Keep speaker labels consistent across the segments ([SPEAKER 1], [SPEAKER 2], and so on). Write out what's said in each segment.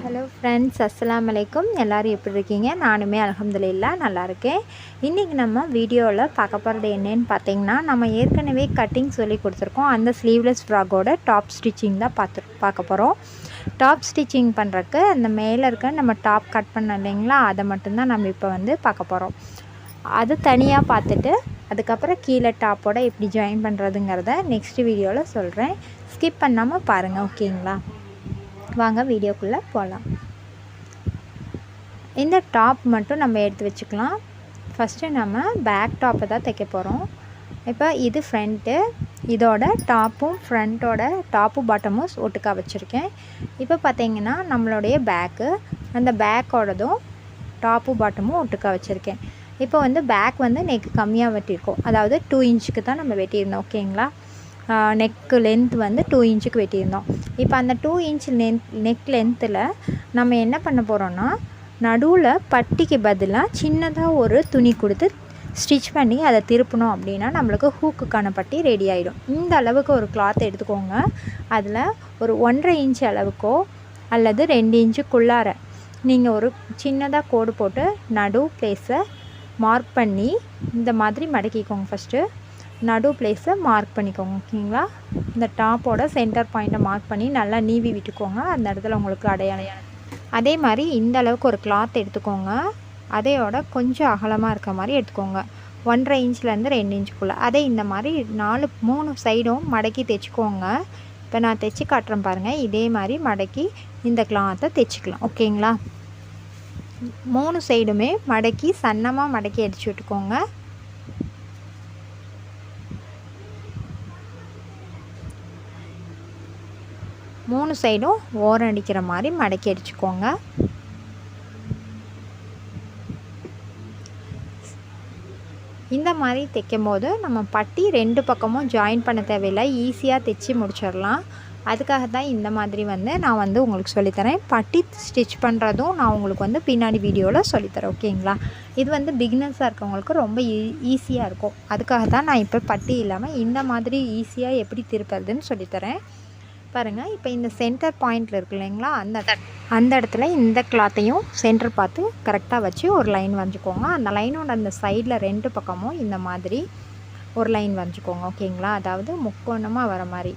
[SPEAKER 1] Hello friends, அஸ்ஸலாமு அலைக்கும். எல்லோரும் எப்படி இருக்கீங்க? நானுமே அல்ஹம்துலில்லாஹ் நல்லா இருக்கேன். இன்றைக்கி நம்ம வீடியோவில் பார்க்க போகிறது என்னென்னு பார்த்தீங்கன்னா, நம்ம ஏற்கனவே கட்டிங் சொல்லி கொடுத்துருக்கோம். அந்த ஸ்லீவ்லெஸ் ஃப்ராகோட டாப் ஸ்டிச்சிங் தான் பார்க்க போகிறோம். டாப் ஸ்டிச்சிங் பண்ணுறக்கு அந்த மேலே இருக்க நம்ம டாப் கட் பண்ண இல்லைங்களா, அதை மட்டும்தான் நம்ம இப்போ பார்க்க போகிறோம். அது தனியாக பார்த்துட்டு அதுக்கப்புறம் கீழே டாப்போட எப்படி ஜாயின் பண்ணுறதுங்கிறத நெக்ஸ்ட் வீடியோவில் சொல்கிறேன். ஸ்கிப் பண்ணாமல் பாருங்கள், ஓகேங்களா? வாங்க வீடியோக்குள்ளே போகலாம். இந்த டாப் மட்டும் நம்ம எடுத்து வச்சுக்கலாம். ஃபஸ்ட்டு நம்ம பேக் டாப்பை தான் தைக்க போகிறோம். இப்போ இது ஃப்ரண்ட்டு, இதோட டாப்பும் ஃப்ரண்ட்டோட டாப்பும் பாட்டமும் ஒட்டுக்கா வச்சுருக்கேன். இப்போ பார்த்திங்கன்னா நம்மளுடைய பேக்கு, அந்த பேக்கோடதும் டாப்பு பாட்டமும் ஒட்டுக்கா வச்சுருக்கேன். இப்போ பேக் நெக் கம்மியாக வெட்டியிருக்கோம், அதாவது 2 இன்ச்சுக்கு தான் நம்ம வெட்டியிருந்தோம், ஓகேங்களா? நெக்கு லென்த் 2 இன்ச்சுக்கு வெட்டியிருந்தோம். இப்போ அந்த 2 இன்ச் நெக் லென்த்தில் நம்ம என்ன பண்ண போகிறோன்னா, நடுவில் பட்டிக்கு பதிலாக சின்னதாக ஒரு துணி கொடுத்து ஸ்டிச் பண்ணி அதை திருப்பணும். அப்படின்னா நம்மளுக்கு ஹூக்குக்கான பட்டி ரெடி ஆகிடும். இந்த அளவுக்கு ஒரு கிளாத் எடுத்துக்கோங்க. அதில் ஒரு 1.5 இன்ச் அளவுக்கோ அல்லது 2 இன்ச்சுக்குள்ளார நீங்கள் ஒரு சின்னதாக கோடு போட்டு நடு பிளேஸை மார்க் பண்ணி இந்த மாதிரி மடக்கிக்கோங்க. ஃபஸ்ட்டு நடு பிளேஸை மார்க் பண்ணிக்கோங்க, ஓகேங்களா? இந்த டாப்போட சென்டர் பாயிண்ட்டை மார்க் பண்ணி நல்லா நீவி விட்டுக்கோங்க. அந்த இடத்துல உங்களுக்கு அடையாளம். அதே மாதிரி இந்த அளவுக்கு ஒரு கிளாத் எடுத்துக்கோங்க. அதையோட கொஞ்சம் அகலமாக இருக்க மாதிரி எடுத்துக்கோங்க. 1.5 இன்ச்லேருந்து 2 இன்ச்சுக்குள்ளே. அதே இந்த மாதிரி 3 சைடும் மடக்கி தைச்சிக்கோங்க. இப்போ நான் தைச்சி காட்டுறேன் பாருங்கள். இதே மாதிரி மடக்கி இந்த கிளாத்தை தைச்சிக்கலாம், ஓகேங்களா? 3 சைடுமே மடக்கி சன்னமாக மடக்கி அடிச்சு விட்டுக்கோங்க. மூணு சைடும் ஓரம் அடிக்கிற மாதிரி மடக்கி அடிச்சுக்கோங்க. இந்த மாதிரி தைக்கும் போது நம்ம பட்டி 2 பக்கமும் ஜாயின் பண்ண தேவையில்லை, ஈஸியாக தைச்சி முடிச்சிடலாம். அதுக்காக தான் இந்த மாதிரி நான் உங்களுக்கு சொல்லித்தரேன். பட்டி ஸ்டிச் பண்ணுறதும் நான் உங்களுக்கு பின்னாடி வீடியோவில் சொல்லித்தரேன், ஓகேங்களா? இது பிகினர்ஸாக இருக்கவங்களுக்கு ரொம்ப ஈஸியாக இருக்கும். அதுக்காக தான் நான் இப்போ பட்டி இல்லாமல் இந்த மாதிரி ஈஸியாக எப்படி திருப்புறதுன்னு சொல்லித்தரேன் பாருங்கள். இப்போ இந்த சென்டர் பாயிண்டில் இருக்கு இல்லைங்களா, அந்த இடத்துல இந்த கிளாத்தையும் சென்டர் பார்த்து கரெக்டாக வச்சு ஒரு லைன் வரைஞ்சிக்கோங்க. அந்த லைனோட அந்த சைடில் 2 பக்கமும் இந்த மாதிரி ஒரு லைன் வரைஞ்சிக்கோங்க, ஓகேங்களா? அதாவது முக்கோணமாக வர மாதிரி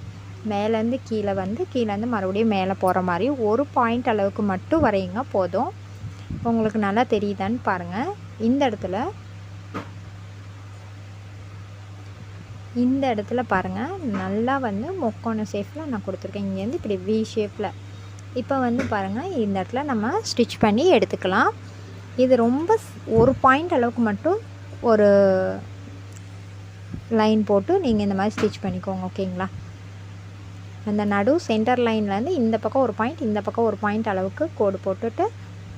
[SPEAKER 1] மேலேருந்து கீழே கீழேருந்து மறுபடியும் மேலே போகிற மாதிரி ஒரு பாயிண்ட் அளவுக்கு மட்டும் வரையுங்க, போதும். உங்களுக்கு நல்லா தெரியுதான்னு பாருங்கள். இந்த இடத்துல பாருங்கள், நல்லா முக்கோண ஷேப்பில் நான் கொடுத்துருக்கேன். இங்கேருந்து இப்படி வி ஷேப்பில். இப்போ பாருங்கள், இந்த இடத்துல நம்ம ஸ்டிச் பண்ணி எடுத்துக்கலாம். இது ரொம்ப ஒரு பாயிண்ட் அளவுக்கு மட்டும் ஒரு லைன் போட்டு நீங்கள் இந்த மாதிரி ஸ்டிச் பண்ணிக்கோங்க, ஓகேங்களா? அந்த நடு சென்டர் லைன்லேருந்து இந்த பக்கம் ஒரு பாயிண்ட், இந்த பக்கம் ஒரு பாயிண்ட் அளவுக்கு கோடு போட்டுட்டு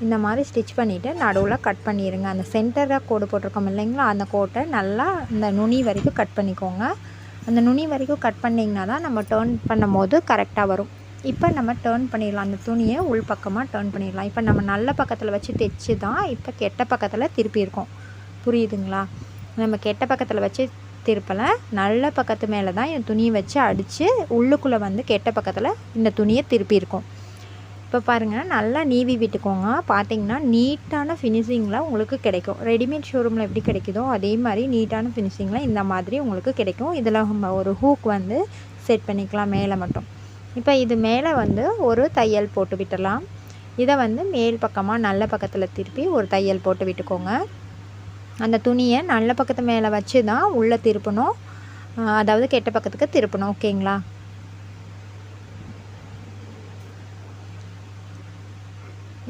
[SPEAKER 1] இந்த மாதிரி ஸ்டிச் பண்ணிவிட்டு நடுவில் கட் பண்ணிடுங்க. அந்த சென்டராக கோடு போட்டிருக்கோம் இல்லைங்களா, அந்த கோட்டை நல்லா இந்த நுனி வரைக்கும் கட் பண்ணிக்கோங்க. அந்த நுனி வரைக்கும் கட் பண்ணிங்கன்னா தான் நம்ம டேர்ன் பண்ணும் போது கரெக்டாக வரும். இப்போ நம்ம டேர்ன் பண்ணிடலாம். அந்த துணியை உள் பக்கமாக டேர்ன் பண்ணிடலாம். இப்போ நம்ம நல்ல பக்கத்தில் வச்சு தைச்சி தான் இப்போ கெட்ட பக்கத்தில் திருப்பியிருக்கோம், புரியுதுங்களா? நம்ம கெட்ட பக்கத்தில் வச்சு திருப்பலை, நல்ல பக்கத்து மேலே தான் இந்த துணியை வச்சு அடித்து உள்ளுக்குள்ளே கெட்ட பக்கத்தில் இந்த துணியை திருப்பியிருக்கோம். இப்போ பாருங்கள், நல்லா நீவி விட்டுக்கோங்க. பார்த்திங்கன்னா நீட்டான ஃபினிஷிங்கில் உங்களுக்கு கிடைக்கும். ரெடிமேட் ஷோரூமில் எப்படி கிடைக்குதோ அதே மாதிரி நீட்டான ஃபினிஷிங்கில் இந்த மாதிரி உங்களுக்கு கிடைக்கும். இதில் ஒரு ஹூக் செட் பண்ணிக்கலாம் மேலே மட்டும். இப்போ இது மேலே ஒரு தையல் போட்டு விட்டுடலாம். இதை மேல் பக்கமாக நல்ல பக்கத்தில் திருப்பி ஒரு தையல் போட்டு விட்டுக்கோங்க. அந்த துணியை நல்ல பக்கத்து மேலே வச்சு தான் உள்ளே திருப்பணும், அதாவது கெட்ட பக்கத்துக்கு திருப்பணும், ஓகேங்களா?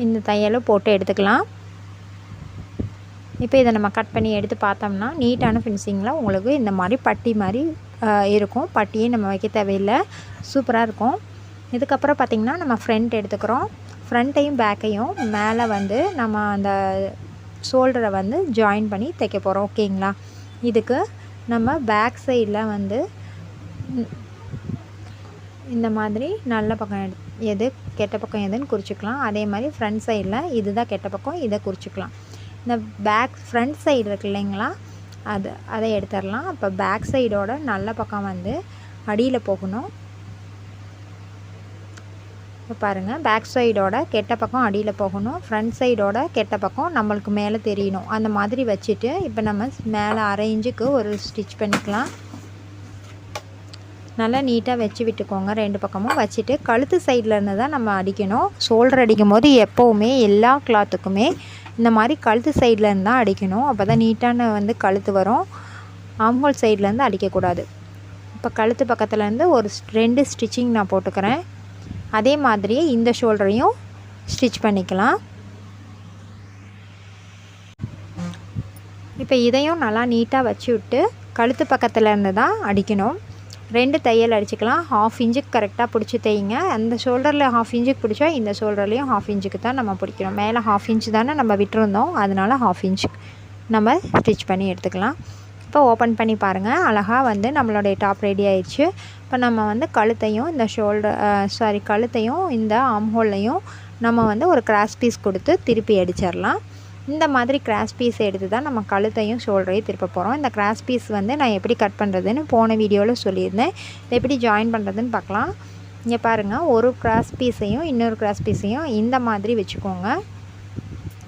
[SPEAKER 1] இந்த தையலும் போட்டு எடுத்துக்கலாம். இப்போ இதை நம்ம கட் பண்ணி எடுத்து பார்த்தோம்னா நீட்டான ஃபினிஷிங்கில் உங்களுக்கு இந்த மாதிரி பட்டி மாதிரி இருக்கும். பட்டியே நம்ம வைக்க தேவையில்லை, சூப்பராக இருக்கும். இதுக்கப்புறம் பார்த்திங்கன்னா நம்ம ஃப்ரண்ட் எடுத்துக்கிறோம். ஃப்ரண்ட்டையும் பேக்கையும் மேலே நம்ம அந்த ஷோல்டரை ஜாயின் பண்ணி தைக்க போகிறோம், ஓகேங்களா? இதுக்கு நம்ம பேக் சைடில் இந்த மாதிரி நல்ல பக்கம் எது கெட்ட பக்கம் எதுன்னு குறிச்சிக்கலாம். அதே மாதிரி ஃப்ரண்ட் சைடில் இதுதான் கெட்ட பக்கம், இதை குறிச்சிக்கலாம். இந்த ஃப்ரண்ட் சைடு இருக்கு இல்லைங்களா, அதை எடுத்துடலாம். அப்போ பேக் சைடோட நல்ல பக்கம் அடியில் போகணும். இப்போ பாருங்கள், பேக் சைடோட கெட்ட பக்கம் அடியில் போகணும், ஃப்ரண்ட் சைடோட கெட்ட பக்கம் நம்மளுக்கு மேலே தெரியணும். அந்த மாதிரி வச்சுட்டு இப்போ நம்ம மேலே 1/2 இன்ச்சுக்கு ஒரு ஸ்டிச் பண்ணிக்கலாம். நல்லா நீட்டாக வச்சு விட்டுக்கோங்க. 2 பக்கமும் வச்சுட்டு கழுத்து சைட்லேருந்து தான் நம்ம அடிக்கணும். ஷோல்டர் அடிக்கும் போது எப்போவுமே எல்லா கிளாத்துக்குமே இந்த மாதிரி கழுத்து சைட்லேருந்து தான் அடிக்கணும். அப்போ தான் நீட்டான கழுத்து வரும். ஆம்ஹோல் சைட்லேருந்து அடிக்கக்கூடாது. இப்போ கழுத்து பக்கத்துலேருந்து ஒரு 2 ஸ்டிச்சிங் நான் போட்டுக்கிறேன். அதே மாதிரியே இந்த ஷோல்டரையும் ஸ்டிச் பண்ணிக்கலாம். இப்போ இதையும் நல்லா நீட்டாக வச்சு விட்டு கழுத்து பக்கத்துலேருந்து தான் அடிக்கணும். 2 தையல் அடிச்சுக்கலாம். 1/2 இன்ச்சுக்கு கரெக்டாக பிடிச்சி தைங்க. அந்த ஷோல்டரில் 1/2 இன்ச்சுக்கு பிடிச்சா இந்த ஷோல்டர்லேயும் 1/2 இன்ச்சுக்கு தான் நம்ம பிடிக்கணும். மேலே 1/2 இன்ச்சு தானே நம்ம விட்டுருந்தோம், அதனால் 1/2 இன்ச்சுக்கு நம்ம ஸ்டிச் பண்ணி எடுத்துக்கலாம். இப்போ ஓப்பன் பண்ணி பாருங்கள், அழகாக நம்மளுடைய டாப் ரெடி ஆயிடுச்சு. இப்போ நம்ம கழுத்தையும் இந்த கழுத்தையும் இந்த ஆம்ஹோல்லையும் நம்ம ஒரு கிராஸ் பீஸ் கொடுத்து திருப்பி அடிச்சிடலாம். இந்த மாதிரி கிராஸ் பீஸ் எடுத்து தான் நம்ம கழுத்தையும் ஷோல்டரையும் திருப்ப போகிறோம். இந்த கிராஸ் பீஸ் நான் எப்படி கட் பண்ணுறதுன்னு போன வீடியோவில் சொல்லியிருந்தேன். இதை எப்படி ஜாயின் பண்ணுறதுன்னு பார்க்கலாம். இங்கே பாருங்கள், ஒரு கிராஸ் பீஸையும் இன்னொரு கிராஸ் பீஸையும் இந்த மாதிரி வச்சுக்கோங்க.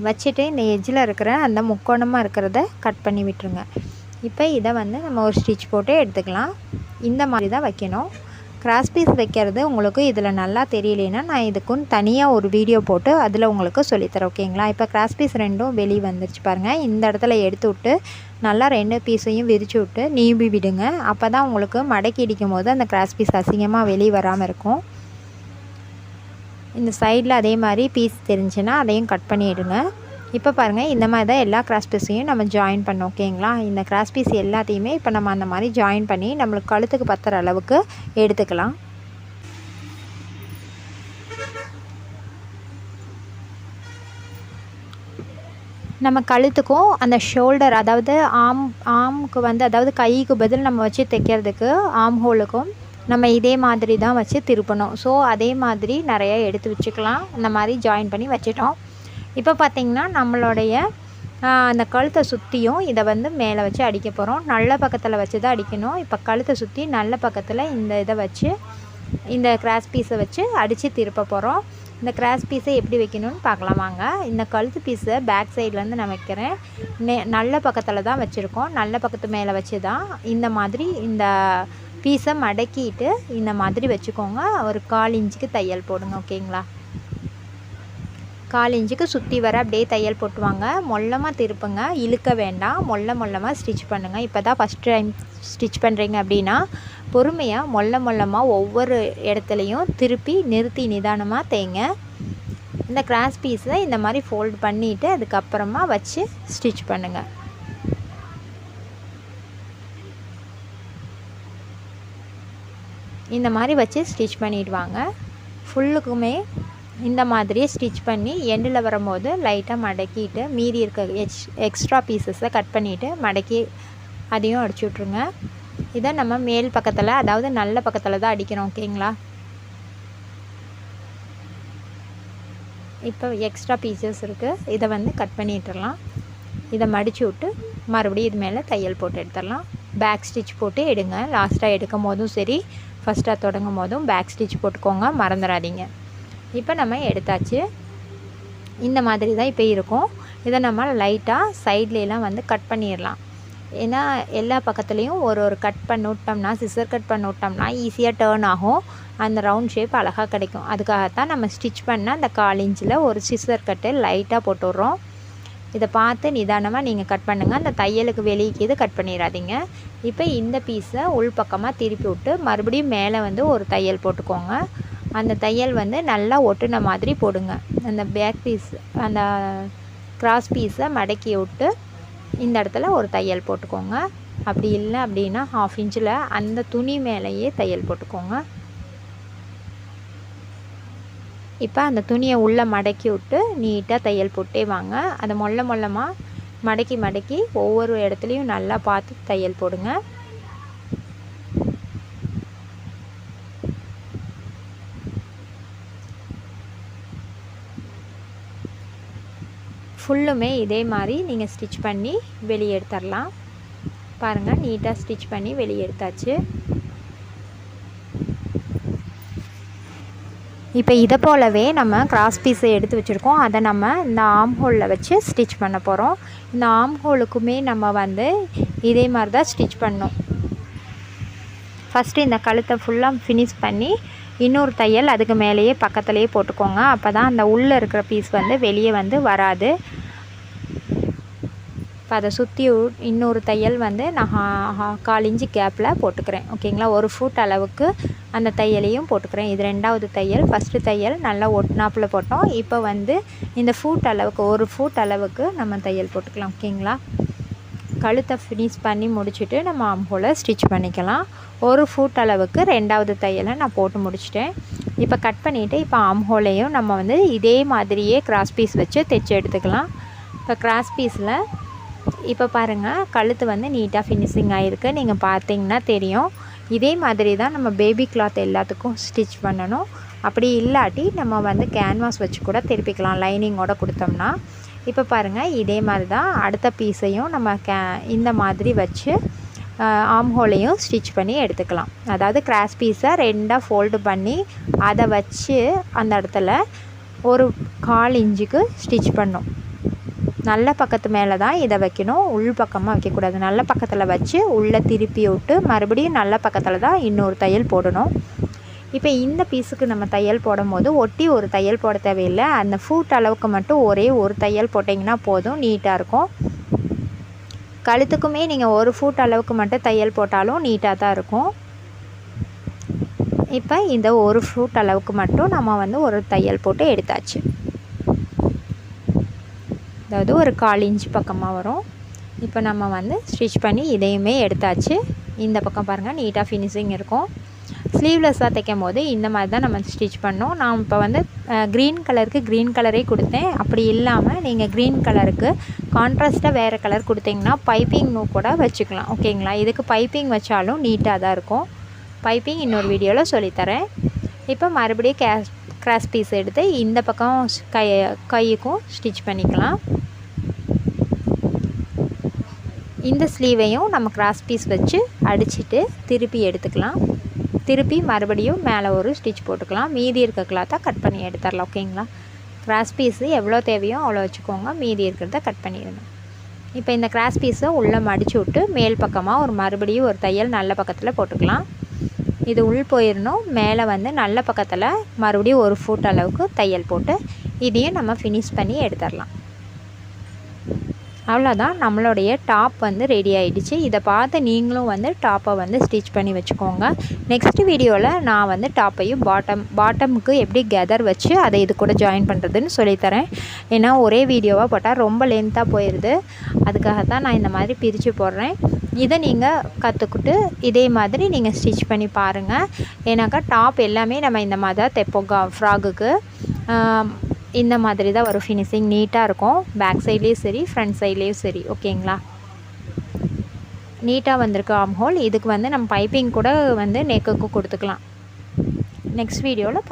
[SPEAKER 1] வச்சுட்டு இந்த எட்ஜில் இருக்கிற அந்த முக்கோணமாக இருக்கிறத கட் பண்ணி விட்டுருங்க. இப்போ இதை நம்ம ஒரு ஸ்டிச் போட்டு எடுத்துக்கலாம். இந்த மாதிரி தான் வைக்கணும். கிராஸ் பீஸ் வைக்கிறது உங்களுக்கு இதில் நல்லா தெரியலேன்னா நான் இதுக்குன்னு தனியாக ஒரு வீடியோ போட்டு அதில் உங்களுக்கு சொல்லித்தரேன், ஓகேங்களா? இப்போ கிராஸ் பீஸ் 2ம் வெளியே வந்துருச்சு பாருங்கள். இந்த இடத்துல எடுத்து விட்டு நல்லா 2 பீஸையும் விரித்து விட்டு நீவி விடுங்க. அப்போ தான் உங்களுக்கு மடக்கி அடிக்கும் போது அந்த கிராஸ் பீஸ் அசிங்கமாக வெளியே வராமல் இருக்கும். இந்த சைடில் அதே மாதிரி பீஸ் தெரிஞ்சுன்னா அதையும் கட் பண்ணிவிடுங்க. இப்போ பாருங்கள், இந்த மாதிரி தான் எல்லா கிராஸ் பீஸையும் நம்ம ஜாயின் பண்ணோம், ஓகேங்களா? இந்த கிராஸ் பீஸ் எல்லாத்தையுமே இப்போ நம்ம அந்த மாதிரி ஜாயின் பண்ணி நம்மளுக்கு கழுத்துக்கு பத்துற அளவுக்கு எடுத்துக்கலாம். நம்ம கழுத்துக்கும் அந்த ஷோல்டர், அதாவது ஆம்க்கு அதாவது கைக்கு பதில் நம்ம வச்சு தைக்கிறதுக்கு ஆம் ஹோலுக்கும் நம்ம இதே மாதிரி தான் வச்சு திருப்பணும். ஸோ அதே மாதிரி நிறையா எடுத்து வச்சுக்கலாம். இந்த மாதிரி ஜாயின் பண்ணி வச்சிட்டோம். இப்போ பார்த்திங்கன்னா நம்மளுடைய அந்த கழுத்தை சுற்றியும் இதை மேலே வச்சு அடிக்க போகிறோம். நல்ல பக்கத்தில் வச்சு தான் அடிக்கணும். இப்போ கழுத்தை சுற்றி நல்ல பக்கத்தில் இந்த இதை வச்சு இந்த கிராஸ் பீஸை வச்சு அடித்து திருப்ப போகிறோம். இந்த கிராஸ் பீஸை எப்படி வைக்கணும்னு பார்க்கலாம் வாங்க. இந்த கழுத்து பீஸை பேக் சைட்லேருந்து நான் வைக்கிறேன். நல்ல பக்கத்தில் தான் வச்சுருக்கோம். நல்ல பக்கத்து மேலே வச்சு தான் இந்த மாதிரி இந்த பீஸை மடக்கிட்டு இந்த மாதிரி வச்சுக்கோங்க. ஒரு 1/4 இன்ச்சுக்கு தையல் போடுங்க, ஓகேங்களா? 1/4 இன்ச்சுக்கு சுற்றி வர அப்படியே தையல் போட்டுவாங்க. மொல்லமாக திருப்புங்க, இழுக்க வேண்டாம். மொல்லமாக ஸ்டிச் பண்ணுங்கள். இப்போ தான் ஃபஸ்ட் டைம் ஸ்டிச் பண்ணுறீங்க அப்படின்னா பொறுமையாக மொல்லமாக ஒவ்வொரு இடத்துலையும் திருப்பி நிறுத்தி நிதானமாக தேய்ங்க. இந்த கிராஸ் பீஸை இந்த மாதிரி ஃபோல்ட் பண்ணிவிட்டு அதுக்கப்புறமா வச்சு ஸ்டிச் பண்ணுங்கள். இந்த மாதிரி வச்சு ஸ்டிச் பண்ணிட்டு வாங்க. ஃபுல்லுக்குமே இந்த மாதிரியே ஸ்டிச் பண்ணி எண்டில் வரும்போது லைட்டாக மடக்கிட்டு மீதி இருக்க எக்ஸ்ட்ரா பீசஸை கட் பண்ணிவிட்டு மடக்கி அதையும் அடிச்சு விட்ருங்க. இதை நம்ம மேல் பக்கத்தில், அதாவது நல்ல பக்கத்தில் தான் அடிக்கணும், ஓகேங்களா? இப்போ எக்ஸ்ட்ரா பீசஸ் இருக்குது, இதை கட் பண்ணிட்டுடலாம். இதை மடித்து விட்டு மறுபடியும் இது மேலே தையல் போட்டு எடுத்துடலாம். பேக் ஸ்டிச் போட்டு எடுங்க. லாஸ்ட்டாக எடுக்கும் போதும் சரி, ஃபஸ்ட்டாக தொடங்கும் போதும் பேக் ஸ்டிச் போட்டுக்கோங்க, மறந்துடாதீங்க. இப்போ நம்ம எடுத்தாச்சு. இந்த மாதிரி தான் இப்போ இருக்கும். இதை நம்ம லைட்டாக சைட்லாம் கட் பண்ணிடலாம். ஏன்னா எல்லா பக்கத்துலேயும் ஒரு கட் பண்ணி விட்டோம்னா, சிசர் கட் பண்ணி விட்டோம்னா ஈஸியாக டேர்ன் ஆகும். அந்த ரவுண்ட் ஷேப் அழகாக கிடைக்கும். அதுக்காகத்தான் நம்ம ஸ்டிச் பண்ண அந்த 1/4 இன்ச்சில் ஒரு சிசர் கட்டு லைட்டாக போட்டு விட்றோம். இதை பார்த்து நிதானமாக நீங்கள் கட் பண்ணுங்கள். அந்த தையலுக்கு வெளியே இது கட் பண்ணிடாதீங்க. இப்போ இந்த பீஸை உள் பக்கமாக திருப்பி விட்டு மறுபடியும் மேலே ஒரு தையல் போட்டுக்கோங்க. அந்த தையல் நல்லா ஒட்டுன மாதிரி போடுங்க. அந்த பேக் பீஸ், அந்த கிராஸ் பீஸை மடக்கி விட்டு இந்த இடத்துல ஒரு தையல் போட்டுக்கோங்க. அப்படி இல்லை அப்படின்னா 1/2 இன்ச்சில் அந்த துணி மேலேயே தையல் போட்டுக்கோங்க. இப்போ அந்த துணியை உள்ளே மடக்கி விட்டு நீட்டாக தையல் போட்டே வாங்க. அதை மொல்லமாக மடக்கி ஒவ்வொரு இடத்துலையும் நல்லா பார்த்து தையல் போடுங்க. ஃபுல்லுமே இதே மாதிரி நீங்கள் ஸ்டிச் பண்ணி வெளியே எடுத்துடலாம். பாருங்கள், நீட்டாக ஸ்டிச் பண்ணி வெளியே எடுத்தாச்சு. இப்போ இதை போலவே நம்ம கிராஸ் பீஸை எடுத்து வச்சுருக்கோம். அதை நம்ம இந்த ஆம் ஹோலில் வச்சு ஸ்டிச் பண்ண போகிறோம். இந்த ஆம் ஹோலுக்குமே நம்ம வந்து இதே மாதிரி தான் ஸ்டிச் பண்ணணும். ஃபஸ்ட்டு இந்த கழுத்தை ஃபுல்லாக ஃபினிஷ் பண்ணி இன்னொரு தையல் அதுக்கு மேலேயே பக்கத்துலேயே போட்டுக்கோங்க. அப்போ தான் அந்த உள்ளே இருக்கிற பீஸ் வந்து வெளியே வந்து வராது. இப்போ அதை சுற்றி இன்னொரு தையல் வந்து நான் 1/4 இன்ச்சு கேப்பில் போட்டுக்கிறேன். ஓகேங்களா, 1 ஃபுட் அளவுக்கு அந்த தையலையும் போட்டுக்கிறேன். இது 2வது தையல். ஃபஸ்ட்டு தையல் நல்லா ஒட்டினாப்பில் போட்டோம். இப்போ வந்து இந்த ஃபுட் அளவுக்கு 1 ஃபுட் அளவுக்கு நம்ம தையல் போட்டுக்கலாம். ஓகேங்களா, கழுத்தை ஃபினிஷ் பண்ணி முடிச்சுட்டு நம்ம ஆம் ஹோலை ஸ்டிச் பண்ணிக்கலாம். 1 ஃபுட் அளவுக்கு 2வது தையலை நான் போட்டு முடிச்சிட்டேன். இப்போ கட் பண்ணிவிட்டு இப்போ ஆம் ஹோலையும் நம்ம வந்து இதே மாதிரியே கிராஸ் பீஸ் வச்சு தைச்சி எடுத்துக்கலாம். இப்போ கிராஸ் பீஸில் இப்போ பாருங்கள், கழுத்து வந்து நீட்டாக ஃபினிஷிங் ஆகிருக்கு. நீங்கள் பார்த்தீங்கன்னா தெரியும். இதே மாதிரி தான் நம்ம பேபி கிளாத் எல்லாத்துக்கும் ஸ்டிச் பண்ணணும். அப்படி இல்லாட்டி நம்ம வந்து கேன்வாஸ் வச்சு கூட திருப்பிக்கலாம் லைனிங்கோடு கொடுத்தோம்னா. இப்போ பாருங்கள், இதே மாதிரி தான் அடுத்த பீஸையும் நம்ம இந்த மாதிரி வச்சு ஆம் ஹோலையும் ஸ்டிச் பண்ணி எடுத்துக்கலாம். அதாவது கிராஸ் பீஸை 2ஆக ஃபோல்டு பண்ணி அதை வச்சு அந்த இடத்துல 1/4 இன்ச்சுக்கு ஸ்டிச் பண்ணணும். நல்ல பக்கத்து மேலே தான் இதை வைக்கணும், உள் பக்கமாக வைக்கக்கூடாது. நல்ல பக்கத்தில் வச்சு உள்ளே திருப்பி விட்டு மறுபடியும் நல்ல பக்கத்தில் தான் இன்னொரு தையல் போடணும். இப்போ இந்த பீஸுக்கு நம்ம தையல் போடும் போது ஒட்டி ஒரு தையல் போட தேவையில்லை. அந்த ஃபூட் அளவுக்கு மட்டும் ஒரே ஒரு தையல் போட்டிங்கன்னா போதும், நீட்டாக இருக்கும். கழுத்துக்குமே நீங்கள் 1 ஃபுட் அளவுக்கு மட்டும் தையல் போட்டாலும் நீட்டாக தான் இருக்கும். இப்போ இந்த 1 ஃபுட் அளவுக்கு மட்டும் நம்ம வந்து ஒரு தையல் போட்டு எடுத்தாச்சு. அதாவது 1/4 இன்ச் பக்கமாக வரும். இப்போ நம்ம வந்து ஸ்டிச் பண்ணி இதையுமே எடுத்தாச்சு. இந்த பக்கம் பாருங்கள், நீட்டாக ஃபினிஷிங் இருக்கும். ஸ்லீவ்லெஸ்ஸாக தைக்கும் போது இந்த மாதிரி தான் நம்ம ஸ்டிச் பண்ணோம். நான் இப்போ வந்து க்ரீன் கலருக்கு க்ரீன் கலரே கொடுத்தேன். அப்படி இல்லாமல் நீங்கள் க்ரீன் கலருக்கு கான்ட்ராஸ்ட்டாக வேறு கலர் கொடுத்தீங்கன்னா பைப்பிங் கூட வச்சுக்கலாம். ஓகேங்களா, இதுக்கு பைப்பிங் வச்சாலும் நீட்டாக தான் இருக்கும். பைப்பிங் இன்னொரு வீடியோவில் சொல்லித்தரேன். இப்போ மறுபடியும் கிராஸ் பீஸ் எடுத்து இந்த பக்கம் கையுக்கும் ஸ்டிச் பண்ணிக்கலாம். இந்த ஸ்லீவையும் நம்ம கிராஸ் பீஸ் வச்சு அடிச்சுட்டு திருப்பி எடுத்துக்கலாம். திருப்பி மறுபடியும் மேலே ஒரு ஸ்டிச் போட்டுக்கலாம். மீதி இருக்க கிளாத்தை கட் பண்ணி எடுத்துடலாம். ஓகேங்களா, கிராஸ் பீஸு எவ்வளோ தேவையோ அவ்வளோ வச்சுக்கோங்க, மீதி இருக்கிறத கட் பண்ணிடுங்க. இப்போ இந்த கிராஸ் பீஸை உள்ளே மடித்து விட்டு மேல் பக்கமாக மறுபடியும் ஒரு தையல் நல்ல பக்கத்தில் போட்டுக்கலாம். இது உள் போயிடணும். மேலே வந்து நல்ல பக்கத்தில் மறுபடியும் 1 ஃபுட் அளவுக்கு தையல் போட்டு இதையும் நம்ம ஃபினிஷ் பண்ணி எடுத்துடலாம். அவ்வளோதான், நம்மளுடைய டாப் வந்து ரெடி ஆகிடுச்சு. இதை பார்த்து நீங்களும் வந்து டாப்பை வந்து ஸ்டிச் பண்ணி வச்சுக்கோங்க. நெக்ஸ்ட் வீடியோவில் நான் வந்து டாப்பையும் பாட்டமுக்கு எப்படி கெதர் வச்சு அதை இது கூட ஜாயின் பண்ணுறதுன்னு சொல்லித்தரேன். ஏன்னா ஒரே வீடியோவாக போட்டால் ரொம்ப லென்த்தாக போயிடுது. அதுக்காகத்தான் நான் இந்த மாதிரி பிரித்து போடுறேன். இதை நீங்கள் கற்றுக்கிட்டு இதே மாதிரி நீங்கள் ஸ்டிச் பண்ணி பாருங்கள். ஏன்னாக்கா டாப் எல்லாமே நம்ம இந்த மாதிரி தான் தைப்போம். ஃப்ராகுக்கு இந்த மாதிரி தான் ஒரு ஃபினிஷிங் நீட்டாக இருக்கும். பேக் சைட்லேயும் சரி, ஃப்ரண்ட் சைட்லேயும் சரி. ஓகேங்களா, நீட்டாக வந்திருக்கு ஆம் ஹோல். இதுக்கு வந்து நம்ம பைப்பிங் கூட வந்து நெக்குக்கு கொடுத்துக்கலாம். நெக்ஸ்ட் வீடியோவில்